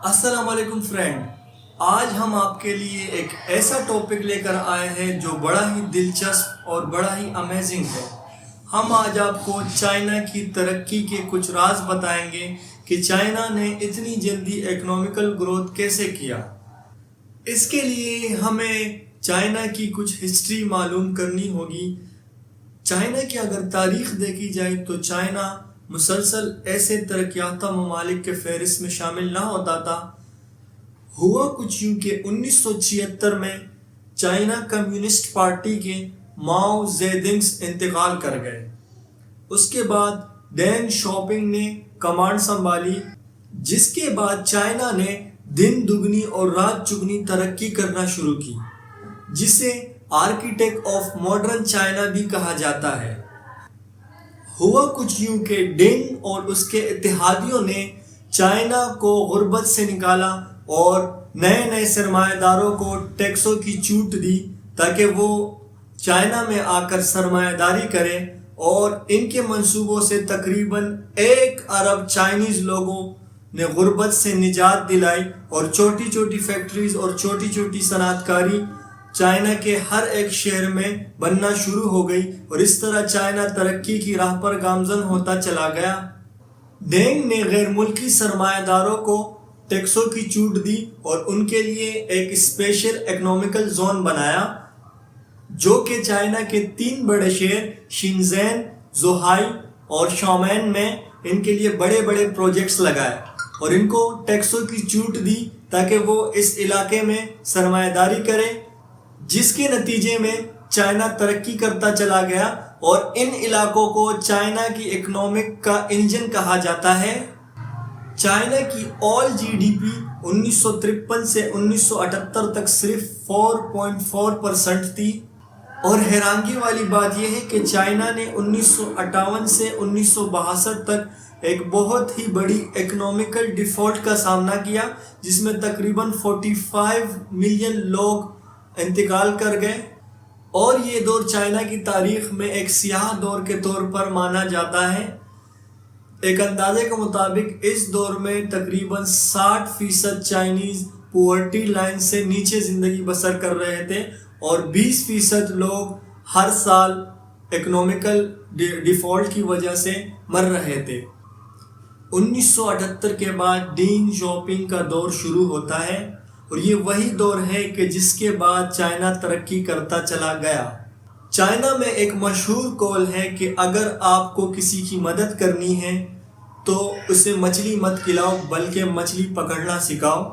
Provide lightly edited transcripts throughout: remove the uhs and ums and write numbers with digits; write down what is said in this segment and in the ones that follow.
السلام علیکم فرینڈ، آج ہم آپ کے لیے ایک ایسا ٹاپک لے کر آئے ہیں جو بڑا ہی دلچسپ اور بڑا ہی امیزنگ ہے۔ ہم آج آپ کو چائنا کی ترقی کے کچھ راز بتائیں گے کہ چائنا نے اتنی جلدی اکنامیکل گروتھ کیسے کیا۔ اس کے لیے ہمیں چائنا کی کچھ ہسٹری معلوم کرنی ہوگی۔ چائنا کی اگر تاریخ دیکھی جائے تو چائنا مسلسل ایسے ترقی یافتہ ممالک کے فہرست میں شامل نہ ہوتا تھا۔ ہوا کچھ یوں کہ 1976 میں چائنا کمیونسٹ پارٹی کے ماؤ زیدنگ انتقال کر گئے۔ اس کے بعد دینگ شاؤپنگ نے کمانڈ سنبھالی، جس کے بعد چائنا نے دن دگنی اور رات چگنی ترقی کرنا شروع کی، جسے آرکیٹیکٹ آف ماڈرن چائنا بھی کہا جاتا ہے۔ ہوا کچھ یوں کہ ڈینگ اور اس کے اتحادیوں نے چائنا کو غربت سے نکالا اور نئے سرمایہ داروں کو ٹیکسوں کی چھوٹ دی تاکہ وہ چائنا میں آ کر سرمایہ داری کریں، اور ان کے منصوبوں سے تقریباً 1 ارب چائنیز لوگوں نے غربت سے نجات دلائی اور چھوٹی چھوٹی فیکٹریز اور چھوٹی چھوٹی صنعت کاری چائنا کے ہر ایک شہر میں بننا شروع ہو گئی، اور اس طرح چائنا ترقی کی راہ پر گامزن ہوتا چلا گیا۔ ڈینگ نے غیر ملکی سرمایہ داروں کو ٹیکسوں کی چھوٹ دی اور ان کے لیے ایک اسپیشل اکنامیکل زون بنایا، جو کہ چائنا کے 3 بڑے شہر شنزین، زوہائی اور شومین میں ان کے لیے بڑے بڑے پروجیکٹس لگائے اور ان کو ٹیکسوں کی چھوٹ دی تاکہ وہ اس علاقے میں سرمایہ داری کرے، جس کے نتیجے میں چائنا ترقی کرتا چلا گیا اور ان علاقوں کو چائنا کی اکنامک کا انجن کہا جاتا ہے۔ چائنا کی آل جی ڈی پی 1953 سے 1978 تک صرف 4.4% تھی، اور حیرانگی والی بات یہ ہے کہ چائنا نے 1958 سے 1962 تک ایک بہت ہی بڑی اکنامیکل ڈیفالٹ کا سامنا کیا، جس میں تقریباً 45 ملین لوگ انتقال کر گئے، اور یہ دور چائنا کی تاریخ میں ایک سیاہ دور کے طور پر مانا جاتا ہے۔ ایک اندازے کے مطابق اس دور میں تقریباً 60% چائنیز پورٹی لائن سے نیچے زندگی بسر کر رہے تھے، اور 20% لوگ ہر سال اکنامیکل ڈیفالٹ کی وجہ سے مر رہے تھے۔ 1978 کے بعد ڈینگ شاؤپنگ کا دور شروع ہوتا ہے، اور یہ وہی دور ہے کہ جس کے بعد چائنا ترقی کرتا چلا گیا۔ چائنا میں ایک مشہور قول ہے کہ اگر آپ کو کسی کی مدد کرنی ہے تو اسے مچھلی مت کھلاؤ بلکہ مچھلی پکڑنا سکھاؤ۔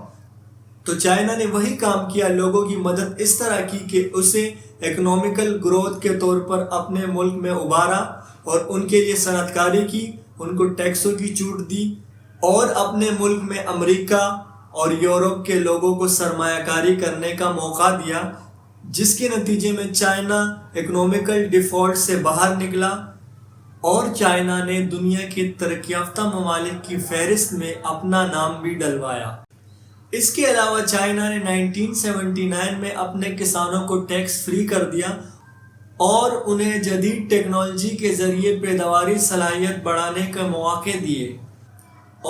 تو چائنا نے وہی کام کیا، لوگوں کی مدد اس طرح کی کہ اسے اکنامیکل گروتھ کے طور پر اپنے ملک میں ابھارا اور ان کے لیے صنعت کاری کی، ان کو ٹیکسوں کی چھوٹ دی، اور اپنے ملک میں امریکہ اور یورپ کے لوگوں کو سرمایہ کاری کرنے کا موقع دیا، جس کے نتیجے میں چائنا اکنامیکل ڈیفالٹ سے باہر نکلا اور چائنا نے دنیا کے ترقی یافتہ ممالک کی فہرست میں اپنا نام بھی ڈلوایا۔ اس کے علاوہ چائنا نے 1979 میں اپنے کسانوں کو ٹیکس فری کر دیا اور انہیں جدید ٹیکنالوجی کے ذریعے پیداواری صلاحیت بڑھانے کے مواقع دیے،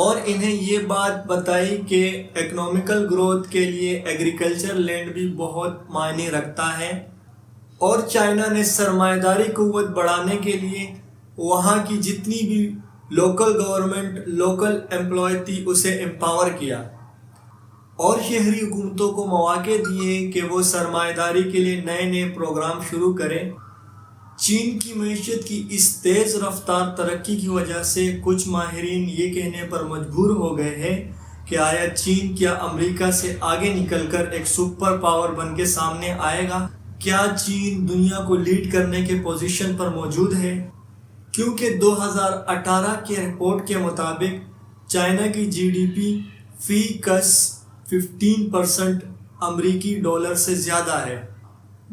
اور انہیں یہ بات بتائی کہ اکنامیکل گروتھ کے لیے ایگریکلچر لینڈ بھی بہت معنی رکھتا ہے، اور چائنا نے سرمایہ داری قوت بڑھانے کے لیے وہاں کی جتنی بھی لوکل گورنمنٹ، لوکل امپلائی تھی، اسے امپاور کیا اور شہری حکومتوں کو مواقع دیے کہ وہ سرمایہ داری کے لیے نئے پروگرام شروع کریں۔ چین کی معیشت کی اس تیز رفتار ترقی کی وجہ سے کچھ ماہرین یہ کہنے پر مجبور ہو گئے ہیں کہ آیا چین کیا امریکہ سے آگے نکل کر ایک سپر پاور بن کے سامنے آئے گا؟ کیا چین دنیا کو لیڈ کرنے کے پوزیشن پر موجود ہے؟ کیونکہ 2018 کے رپورٹ کے مطابق چائنا کی جی ڈی پی فی کس 15% امریکی ڈالر سے زیادہ ہے۔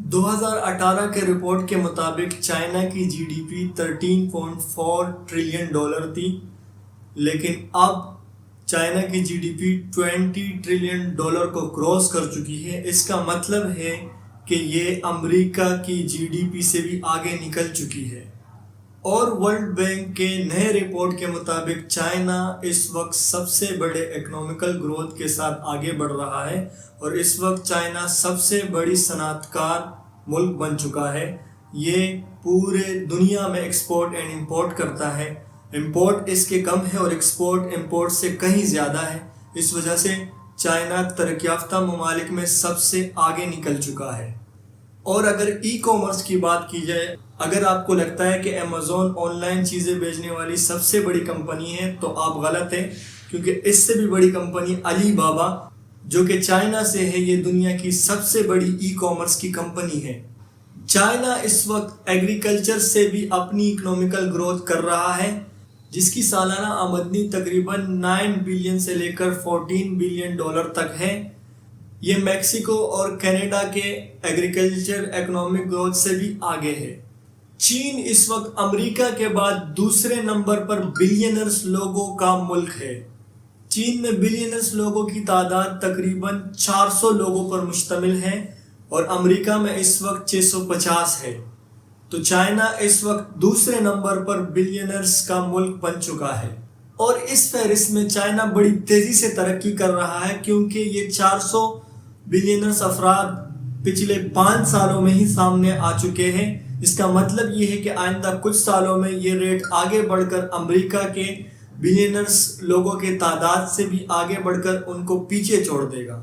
2018 کے رپورٹ کے مطابق چائنا کی G D P 13.4 trillion dollar تھی، لیکن اب چائنا کی G D P 20 trillion dollar کو کراس کر چکی ہے۔ اس کا مطلب ہے کہ یہ امریکہ کی جی ڈی پی سے بھی آگے نکل چکی ہے۔ اور ورلڈ بینک کے نئے رپورٹ کے مطابق چائنا اس وقت سب سے بڑے اکنامیکل گروتھ کے ساتھ آگے بڑھ رہا ہے، اور اس وقت چائنا سب سے بڑی صنعت کار ملک بن چکا ہے۔ یہ پورے دنیا میں ایکسپورٹ اینڈ امپورٹ کرتا ہے۔ امپورٹ اس کے کم ہے اور ایکسپورٹ امپورٹ سے کہیں زیادہ ہے۔ اس وجہ سے چائنا ترقی یافتہ ممالک میں سب سے آگے نکل چکا ہے۔ اور اگر ای کامرس کی بات کی جائے، اگر آپ کو لگتا ہے کہ امیزون آن لائن چیزیں بیچنے والی سب سے بڑی کمپنی ہے تو آپ غلط ہیں، کیونکہ اس سے بھی بڑی کمپنی علی بابا جو کہ چائنا سے ہے، یہ دنیا کی سب سے بڑی ای کامرس کی کمپنی ہے۔ چائنا اس وقت ایگریکلچر سے بھی اپنی اکنامیکل گروتھ کر رہا ہے، جس کی سالانہ آمدنی تقریباً 9 بلین سے لے کر 14 بلین ڈالر تک ہے۔ یہ میکسیکو اور کینیڈا کے ایگریکلچر اکنامک گروتھ سے بھی آگے ہے۔ چین اس وقت امریکہ کے بعد دوسرے نمبر پر بلینرز لوگوں کا ملک ہے۔ چین میں بلینرز لوگوں کی تعداد تقریباً 400 لوگوں پر مشتمل ہے، اور امریکہ میں اس وقت 650 ہے۔ تو چائنا اس وقت دوسرے نمبر پر بلینرز کا ملک بن چکا ہے، اور اس فہرست میں چائنا بڑی تیزی سے ترقی کر رہا ہے، کیونکہ یہ 400 بلینرز افراد پچھلے 5 سالوں میں ہی سامنے آ چکے ہیں۔ اس کا مطلب یہ ہے کہ آئندہ کچھ سالوں میں یہ ریٹ آگے بڑھ کر امریکہ کے بلینرز لوگوں کے تعداد سے بھی آگے بڑھ کر ان کو پیچھے چھوڑ دے گا۔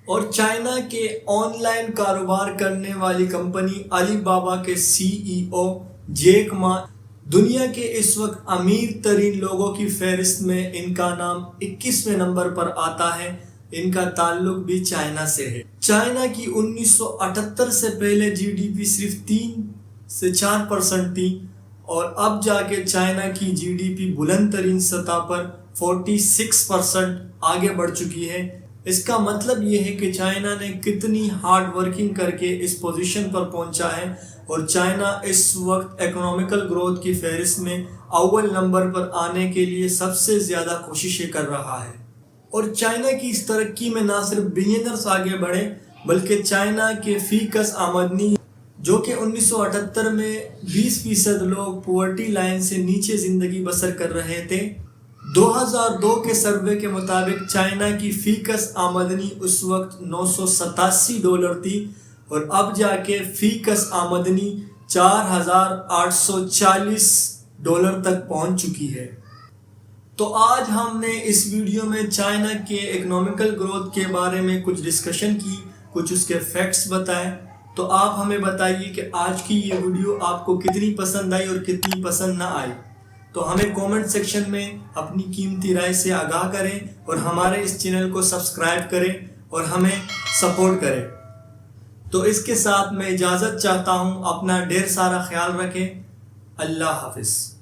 اور چائنا کے آن لائن کاروبار کرنے والی کمپنی علی بابا کے CEO جیک ما دنیا کے اس وقت امیر ترین لوگوں کی فہرست میں ان کا نام 21ویں نمبر پر آتا ہے۔ ان کا تعلق بھی چائنا سے ہے۔ چائنا کی 1978 سے پہلے GDP صرف 3 سے 4% تھی، اور اب جا کے چائنا کی GDP بلند ترین سطح پر 46% آگے بڑھ چکی ہے۔ اس کا مطلب یہ ہے کہ چائنا نے کتنی ہارڈ ورکنگ کر کے اس پوزیشن پر پہنچا ہے، اور چائنا اس وقت اکنامیکل گروتھ کی فہرست میں اول نمبر پر آنے کے لیے سب سے زیادہ کوششیں کر رہا ہے۔ اور چائنا کی اس ترقی میں نہ صرف بلینرز آگے بڑھے، بلکہ چائنا کے فی کس آمدنی جو کہ 1978 میں 20% لوگ پاورٹی لائن سے نیچے زندگی بسر کر رہے تھے، 2002 کے سروے کے مطابق چائنا کی فی کس آمدنی اس وقت $987 تھی، اور اب جا کے فی کس آمدنی $4840 تک پہنچ چکی ہے۔ تو آج ہم نے اس ویڈیو میں چائنا کے اکنامیکل گروتھ کے بارے میں کچھ ڈسکشن کی، کچھ اس کے فیکٹس بتائے۔ تو آپ ہمیں بتائیے کہ آج کی یہ ویڈیو آپ کو کتنی پسند آئی اور کتنی پسند نہ آئی۔ تو ہمیں کومنٹ سیکشن میں اپنی قیمتی رائے سے آگاہ کریں، اور ہمارے اس چینل کو سبسکرائب کریں اور ہمیں سپورٹ کریں۔ تو اس کے ساتھ میں اجازت چاہتا ہوں، اپنا ڈھیر سارا خیال رکھیں۔ اللہ حافظ۔